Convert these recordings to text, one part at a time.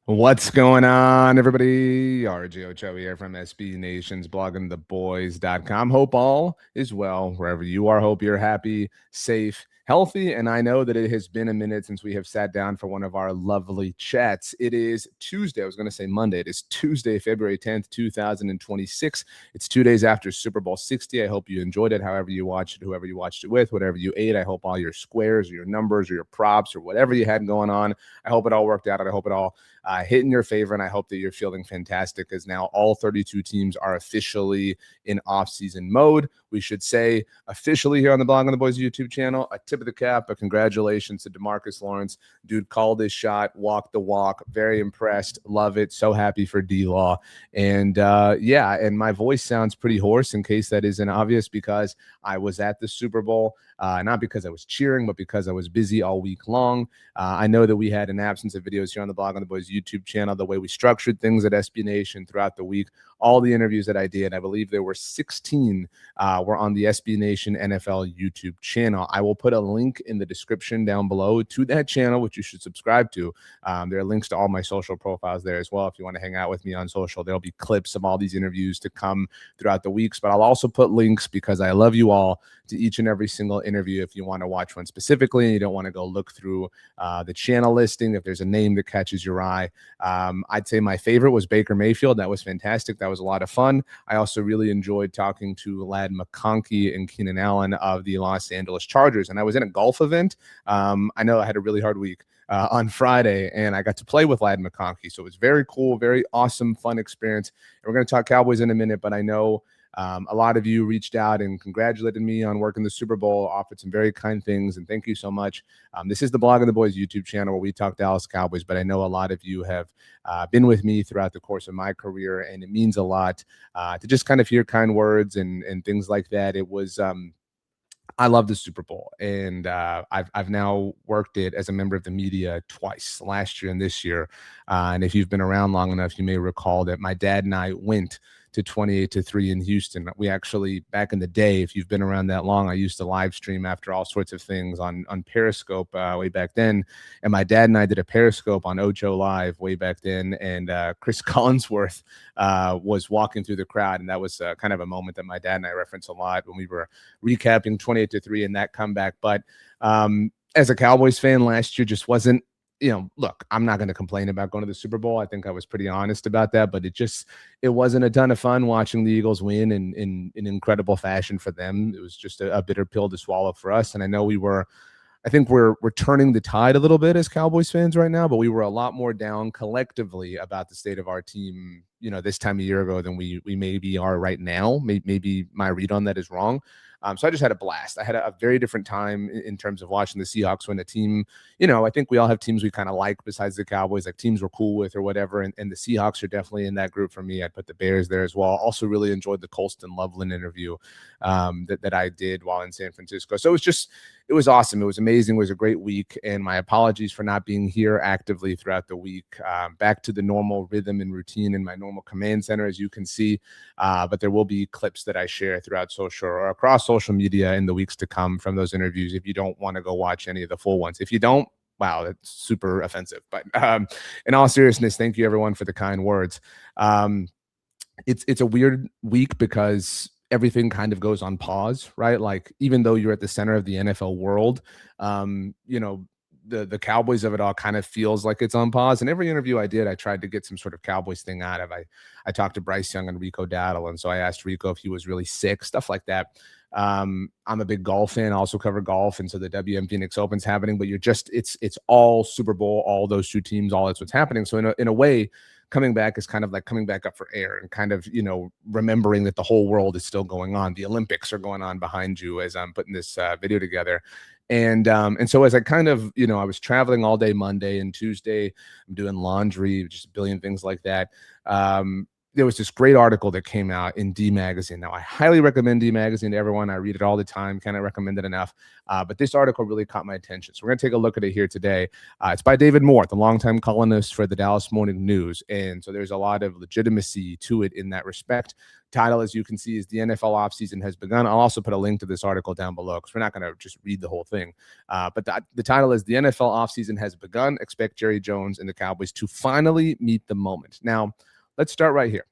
What's going on, everybody? RJ Ochoa here from SB Nation's bloggingtheboys.com. Hope all is well wherever you are. Hope you're happy, safe, healthy. And I know that it has been a minute since we have sat down for one of our lovely chats. It is Tuesday. I was going to say Monday. It is Tuesday, February 10th, 2026. It's 2 days after Super Bowl 60. I hope you enjoyed it, however you watched it, whoever you watched it with, whatever you ate. I hope all your squares or your numbers or your props or whatever you had going on, I hope it all worked out. And I hope it all hit in your favor, and I hope that you're feeling fantastic because now all 32 teams are officially in off-season mode. We should say officially here on the Blog on the Boys YouTube channel, a tip of the cap, but congratulations to DeMarcus Lawrence. Dude called his shot, walked the walk, very impressed, love it, so happy for D-Law. And yeah, and my voice sounds pretty hoarse in case that isn't obvious because I was at the Super Bowl, not because I was cheering, but because I was busy all week long. I know that we had an absence of videos here on the Blog on the Boys YouTube channel, the way we structured things at SB Nation throughout the week, all the interviews that I did. I believe there were 16 were on the SB Nation NFL YouTube channel. I will put a link in the description down below to that channel, which you should subscribe to. There are links to all my social profiles there as well. If you want to hang out with me on social, there'll be clips of all these interviews to come throughout the weeks, but I'll also put links because I love you all to each and every single interview. If you want to watch one specifically and you don't want to go look through the channel listing, if there's a name that catches your eye, I'd say my favorite was Baker Mayfield. That was fantastic. That was a lot of fun. I also really enjoyed talking to Ladd McConkey and Keenan Allen of the Los Angeles Chargers. And I was in a golf event. I know I had a really hard week on Friday, and I got to play with Ladd McConkey. So it was very cool, very awesome, fun experience. And we're going to talk Cowboys in a minute, but I know a lot of you reached out and congratulated me on working the Super Bowl, offered some very kind things, and thank you so much. This is the Blog of the Boys YouTube channel where we talk Dallas Cowboys, but I know a lot of you have been with me throughout the course of my career, and it means a lot to just kind of hear kind words and things like that. It was I love the Super Bowl, and I've now worked it as a member of the media twice, last year and this year. And if you've been around long enough, you may recall that my dad and I went to 28-3 in Houston. We actually, back in the day, if you've been around that long, I used to live stream after all sorts of things on Periscope way back then. And my dad and I did a Periscope on Ocho Live way back then. And Chris Collinsworth was walking through the crowd. And that was kind of a moment that my dad and I reference a lot when we were recapping 28-3 and that comeback. But as a Cowboys fan, last year just wasn't, look, I'm not going to complain about going to the Super Bowl. I think I was pretty honest about that, but it wasn't a ton of fun watching the Eagles win in incredible fashion for them. It was just a bitter pill to swallow for us. And I know I think we're turning the tide a little bit as Cowboys fans right now, but we were a lot more down collectively about the state of our team, this time a year ago than we maybe are right now. Maybe my read on that is wrong. So I just had a blast. I had a very different time in terms of watching the Seahawks when a team, I think we all have teams we kind of like besides the Cowboys, like teams we're cool with or whatever. And the Seahawks are definitely in that group for me. I'd put the Bears there as well. Also really enjoyed the Colston Loveland interview that I did while in San Francisco. So it was awesome. It was amazing. It was a great week. And my apologies for not being here actively throughout the week. Back to the normal rhythm and routine in my normal command center, as you can see. But there will be clips that I share throughout social or across social media in the weeks to come from those interviews if you don't want to go watch any of the full ones. If you don't, wow, that's super offensive. But in all seriousness, thank you everyone for the kind words. It's a weird week because everything kind of goes on pause, right? Like even though you're at the center of the NFL world, the Cowboys of it all kind of feels like it's on pause. And every interview I did, I tried to get some sort of Cowboys thing out of. I talked to Bryce Young and Rico Dowdle, and so I asked Rico if he was really sick, stuff like that. I'm a big golf fan. I also cover golf, and so the WM Phoenix Open's happening. But it's all Super Bowl, all those two teams, all that's what's happening. So in a way, coming back is kind of like coming back up for air and kind of, remembering that the whole world is still going on. The Olympics are going on behind you as I'm putting this video together. And so as I kind of, I was traveling all day Monday and Tuesday, I'm doing laundry, just a billion things like that. there was this great article that came out in D Magazine. Now, I highly recommend D Magazine to everyone. I read it all the time. Cannot recommend it enough. But this article really caught my attention. So we're going to take a look at it here today. It's by David Moore, the longtime columnist for the Dallas Morning News. And so there's a lot of legitimacy to it in that respect. Title, as you can see, is The NFL Offseason Has Begun. I'll also put a link to this article down below because we're not going to just read the whole thing. But the title is The NFL Offseason Has Begun. Expect Jerry Jones and the Cowboys to finally meet the moment. Now, let's start right here.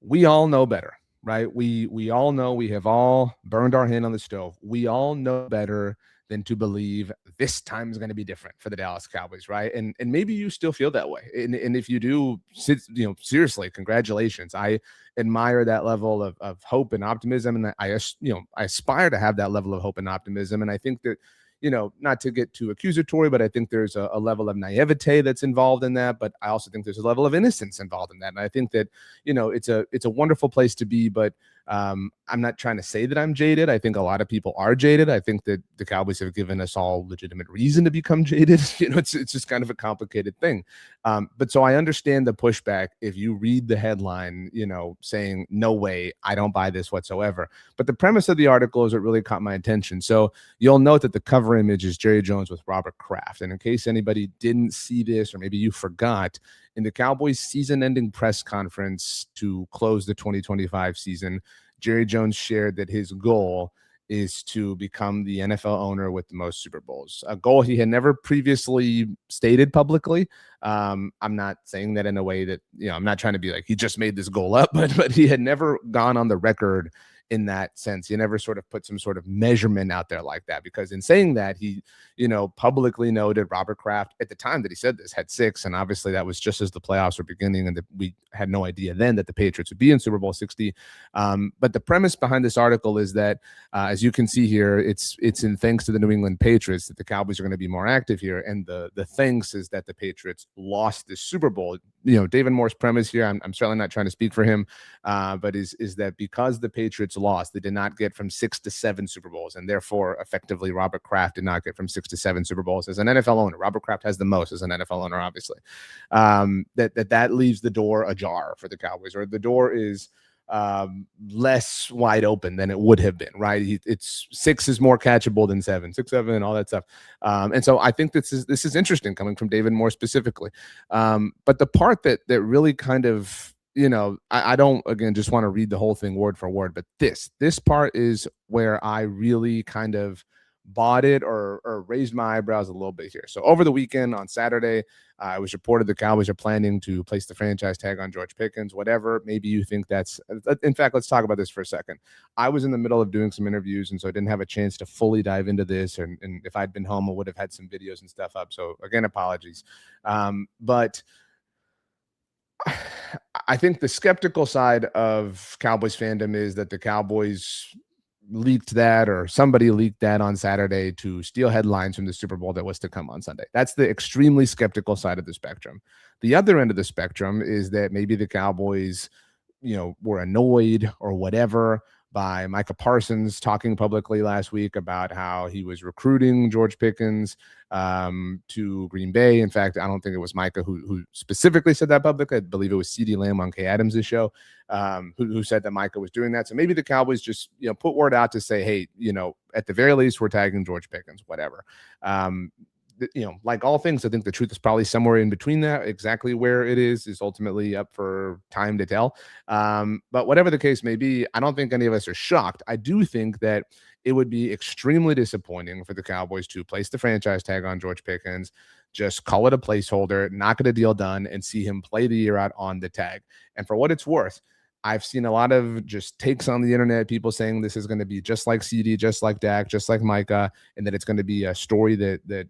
We all know better, right? We all know, we have all burned our hand on the stove. We all know better than to believe this time is going to be different for the Dallas Cowboys, right? And maybe you still feel that way. And if you do, seriously, congratulations. I admire that level of hope and optimism, and I aspire to have that level of hope and optimism. And I think that, not to get too accusatory, but I think there's a level of naivete that's involved in that. But I also think there's a level of innocence involved in that. And I think that, it's a wonderful place to be. But I'm not trying to say that I'm jaded. I think a lot of people are jaded. I think that the Cowboys have given us all legitimate reason to become jaded. It's just kind of a complicated thing. But so I understand the pushback if you read the headline, saying, no way, I don't buy this whatsoever. But the premise of the article is what really caught my attention. So you'll note that the cover image is Jerry Jones with Robert Kraft. And in case anybody didn't see this, or maybe you forgot, in the Cowboys season-ending press conference to close the 2025 season, Jerry Jones shared that his goal is to become the NFL owner with the most Super Bowls, a goal he had never previously stated publicly. I'm not saying that in a way that, I'm not trying to be like he just made this goal up, but he had never gone on the record in that sense. He never sort of put some sort of measurement out there like that, because in saying that, he, publicly noted Robert Kraft at the time that he said this had 6. And obviously that was just as the playoffs were beginning, and we had no idea then that the Patriots would be in Super Bowl 60. But the premise behind this article is that, as you can see here, it's in thanks to the New England Patriots that the Cowboys are going to be more active here. And the thanks is that the Patriots lost this Super Bowl. David Moore's premise here, I'm certainly not trying to speak for him, but is that because the Patriots lost, they did not get from 6 to 7 Super Bowls, and therefore effectively Robert Kraft did not get from 6 to 7 Super Bowls as an NFL owner. Robert Kraft has the most as an NFL owner, obviously. That leaves the door ajar for the Cowboys, or the door is less wide open than it would have been, right? It's 6 is more catchable than 7, 6, 7, and all that stuff. And so I think this is interesting coming from David Moore specifically. But the part that really kind of, I don't, again, just want to read the whole thing word for word, but this part is where I really kind of bought it or raised my eyebrows a little bit here. So over the weekend on Saturday, it was reported the Cowboys are planning to place the franchise tag on George Pickens, whatever. Maybe you think that's, in fact, let's talk about this for a second. I was in the middle of doing some interviews, and so I didn't have a chance to fully dive into this. And if I'd been home, I would have had some videos and stuff up. So again, apologies. But I think the skeptical side of Cowboys fandom is that the Cowboys leaked that, or somebody leaked that on Saturday to steal headlines from the Super Bowl that was to come on Sunday. That's the extremely skeptical side of the spectrum. The other end of the spectrum is that maybe the Cowboys, were annoyed or whatever by Micah Parsons talking publicly last week about how he was recruiting George Pickens to Green Bay. In fact, I don't think it was Micah who specifically said that publicly. I believe it was CeeDee Lamb on Kay Adams' show who said that Micah was doing that. So maybe the Cowboys just put word out to say, hey, at the very least, we're tagging George Pickens, whatever. Like all things, I think the truth is probably somewhere in between that. Exactly where it is ultimately up for time to tell. But whatever the case may be, I don't think any of us are shocked. I do think that it would be extremely disappointing for the Cowboys to place the franchise tag on George Pickens, just call it a placeholder, not get a deal done, and see him play the year out on the tag. And for what it's worth, I've seen a lot of just takes on the internet, people saying this is going to be just like CD, just like Dak, just like Micah, and that it's going to be a story that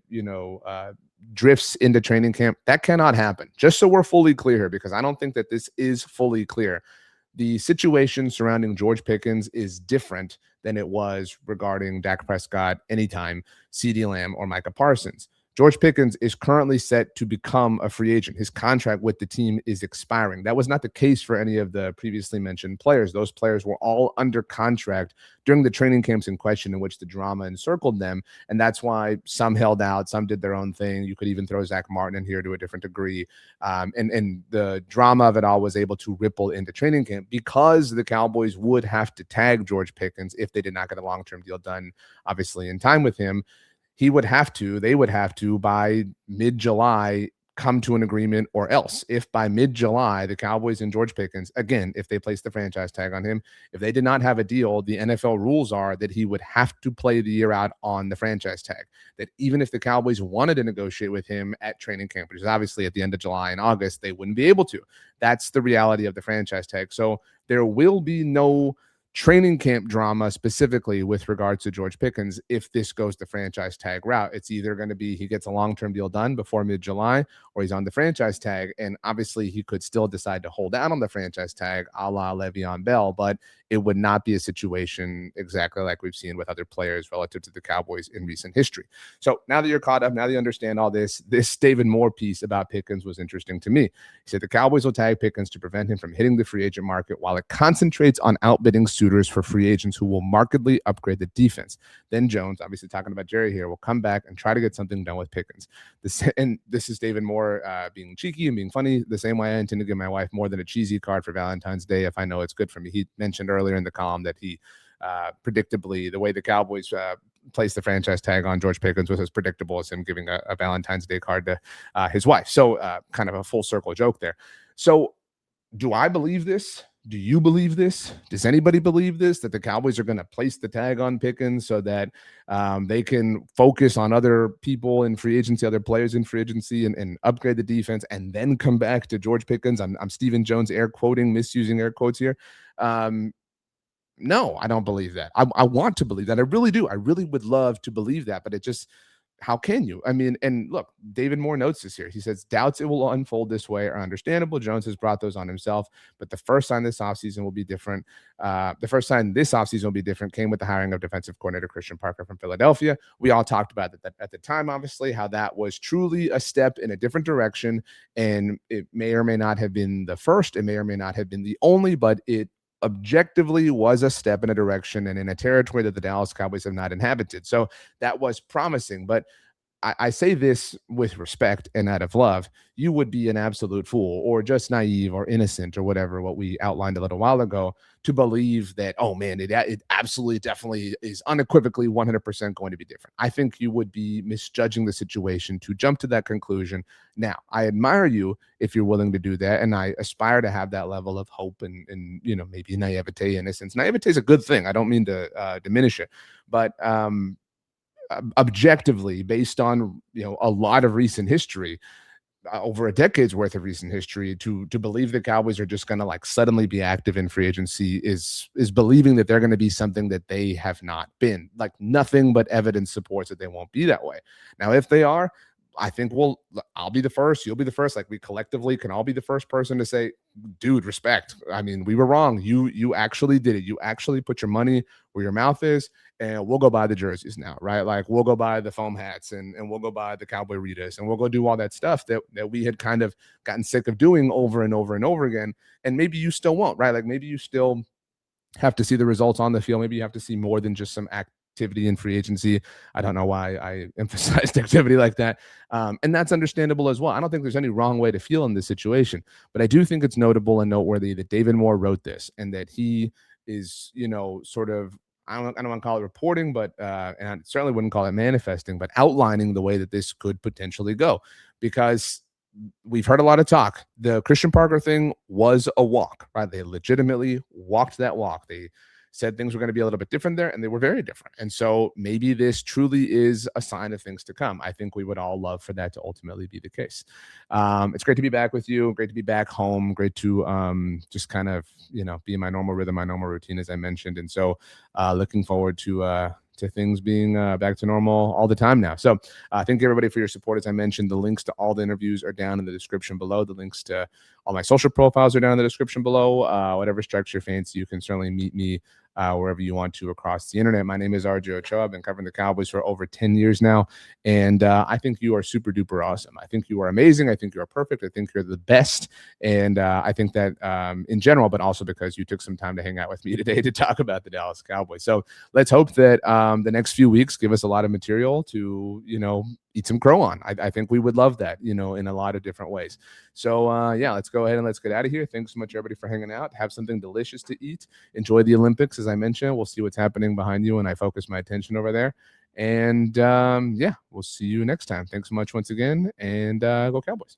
drifts into training camp. That cannot happen. Just so we're fully clear here, because I don't think that this is fully clear. The situation surrounding George Pickens is different than it was regarding Dak Prescott, anytime, CeeDee Lamb, or Micah Parsons. George Pickens is currently set to become a free agent. His contract with the team is expiring. That was not the case for any of the previously mentioned players. Those players were all under contract during the training camps in question in which the drama encircled them. And that's why some held out, some did their own thing. You could even throw Zach Martin in here to a different degree. And the drama of it all was able to ripple into training camp because the Cowboys would have to tag George Pickens if they did not get a long-term deal done, obviously, in time with him. They would have to by mid-July come to an agreement, or else if by mid-July the Cowboys and George Pickens, again, if they place the franchise tag on him, if they did not have a deal, the NFL rules are that he would have to play the year out on the franchise tag. That even if the Cowboys wanted to negotiate with him at training camp, which is obviously at the end of July and August, they wouldn't be able to. That's the reality of the franchise tag. So there will be no training camp drama specifically with regards to George Pickens if this goes the franchise tag route. It's either going to be he gets a long-term deal done before mid-July, or he's on the franchise tag. And obviously he could still decide to hold out on the franchise tag a la Le'Veon Bell, but it would not be a situation exactly like we've seen with other players relative to the Cowboys in recent history. So now that you're caught up, now that you understand all this David Moore piece about Pickens was interesting to me. He said the Cowboys will tag Pickens to prevent him from hitting the free agent market while it concentrates on outbidding suitors for free agents who will markedly upgrade the defense. Then Jones, obviously talking about Jerry here, will come back and try to get something done with Pickens. This is David Moore being cheeky and being funny, the same way I intend to give my wife more than a cheesy card for Valentine's Day if I know it's good for me. He mentioned earlier in the column that he predictably, the way the Cowboys placed the franchise tag on George Pickens was as predictable as him giving a Valentine's Day card to his wife. So kind of a full circle joke there. So do I believe this? Do you believe this? Does anybody believe this, that the Cowboys are going to place the tag on Pickens so that they can focus on other people in free agency, other players in free agency, and upgrade the defense and then come back to George Pickens? I'm Stephen Jones air quoting, misusing air quotes here. No, I don't believe that. I want to believe that. I really do. I really would love to believe that, but it just, how can you? I mean, and look, David Moore notes this here. He says, doubts it will unfold this way are understandable. Jones has brought those on himself, but the first sign this offseason will be different. The first sign this offseason will be different came with the hiring of defensive coordinator Christian Parker from Philadelphia. We all talked about that at the time, obviously, how that was truly a step in a different direction. And it may or may not have been the first. It may or may not have been the only, but it objectively was a step in a direction and in a territory that the Dallas Cowboys have not inhabited. So that was promising. But I say this with respect and out of love. You would be an absolute fool or just naive or innocent or whatever, what we outlined a little while ago, to believe that, oh man, it absolutely definitely is unequivocally 100% going to be different. I think you would be misjudging the situation to jump to that conclusion. Now, I admire you if you're willing to do that, and I aspire to have that level of hope and maybe naivete, innocence. Naivete is a good thing. I don't mean to diminish it, but objectively, based on a lot of recent history, over a decade's worth of recent history, to believe the Cowboys are just going to like suddenly be active in free agency is believing that they're going to be something that they have not been. Like, nothing but evidence supports that they won't be that way. Now, if they are, I think I'll be the first, you'll be the first. Like, we collectively can all be the first person to say, dude, respect. I mean, we were wrong. You actually did it. You actually put your money where your mouth is, and we'll go buy the jerseys now, right? Like, we'll go buy the foam hats and we'll go buy the Cowboy Ritas, and we'll go do all that stuff that we had kind of gotten sick of doing over and over and over again. And maybe you still won't, right? Like, maybe you still have to see the results on the field. Maybe you have to see more than just some activity in free agency. I don't know why I emphasized activity like that. And that's understandable as well. I don't think there's any wrong way to feel in this situation, but I do think it's notable and noteworthy that David Moore wrote this and that he is, sort of, I don't want to call it reporting, but and I certainly wouldn't call it manifesting, but outlining the way that this could potentially go, because we've heard a lot of talk. The Christian Parker thing was a walk, right? They legitimately walked that walk. They said things were going to be a little bit different there, and they were very different. And so maybe this truly is a sign of things to come. I think we would all love for that to ultimately be the case. It's great to be back with you. Great to be back home. Great to just kind of, be in my normal rhythm, my normal routine, as I mentioned. And so looking forward to things being back to normal all the time now. So thank you, everybody, for your support. As I mentioned, the links to all the interviews are down in the description below. The links to all my social profiles are down in the description below. Whatever strikes your fancy, you can certainly meet me wherever you want to across the internet. My name is RJ Ochoa. I've been covering the Cowboys for over 10 years now, and I think you are super duper awesome. I think you are amazing. I think you are perfect. I think you're the best, and I think that in general, but also because you took some time to hang out with me today to talk about the Dallas Cowboys. So let's hope that the next few weeks give us a lot of material to, eat some crow on. I think we would love that, in a lot of different ways. So yeah, let's go ahead and let's get out of here. Thanks so much, everybody, for hanging out. Have something delicious to eat. Enjoy the Olympics, as I mentioned. We'll see what's happening behind you, and I focus my attention over there. And yeah, we'll see you next time. Thanks so much once again, and go Cowboys.